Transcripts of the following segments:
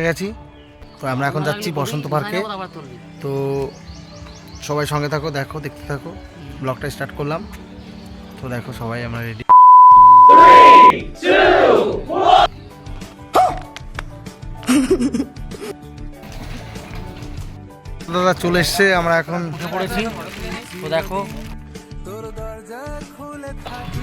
গেছি। তো আমরা এখন যাচ্ছি বসন্ত পার্কে। তো সবাই সঙ্গে থাকো, দেখো, দেখতে থাকো। ব্লগটা স্টার্ট করলাম। তো দেখো সবাই আমরা রেডি। দাদা চলে এসছে, আমরা এখন উঠে পড়েছি। তো দেখো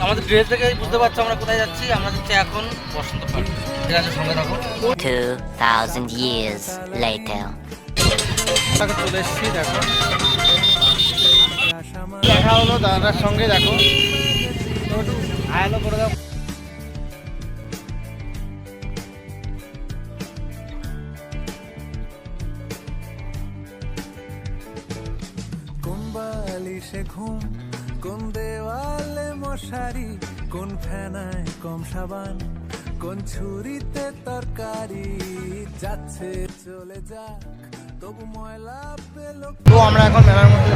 আমাদের ড্রেস দেখে বুঝতে পারছো আমরা কোথায় যাচ্ছি। আমরা যাচ্ছি এখন বসন্ত পার্ক। ঠিক আছে, সঙ্গে থাকো। 2000 years later. চলে এসছি, দেখো দেখা হলো দাদার সঙ্গে। দেখো আয়ালো করে দাও। কোন বালিশে ঘুম, কোন দেওয়ালে মশারি, কোন ফেনায় কম সাবান, কোন ছুরিতে তরকারি, যাচ্ছে চলে যাক তবু ময়লা পেল। তো আমরা এখন মেলার মধ্যে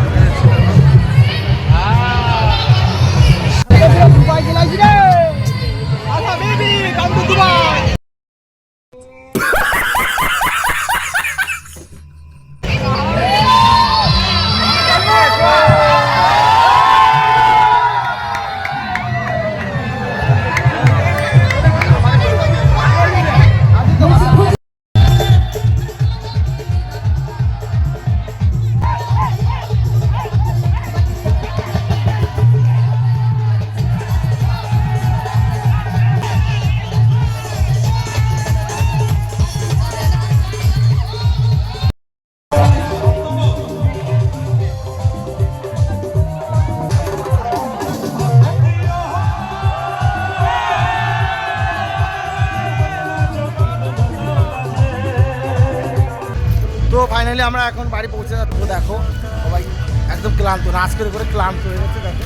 তো ফাইনালি আমরা এখন বাড়ি পৌঁছে যাবো। দেখো সবাই একদম ক্লান্ত, নাচ করে করে ক্লান্ত হয়ে গেছে। দেখো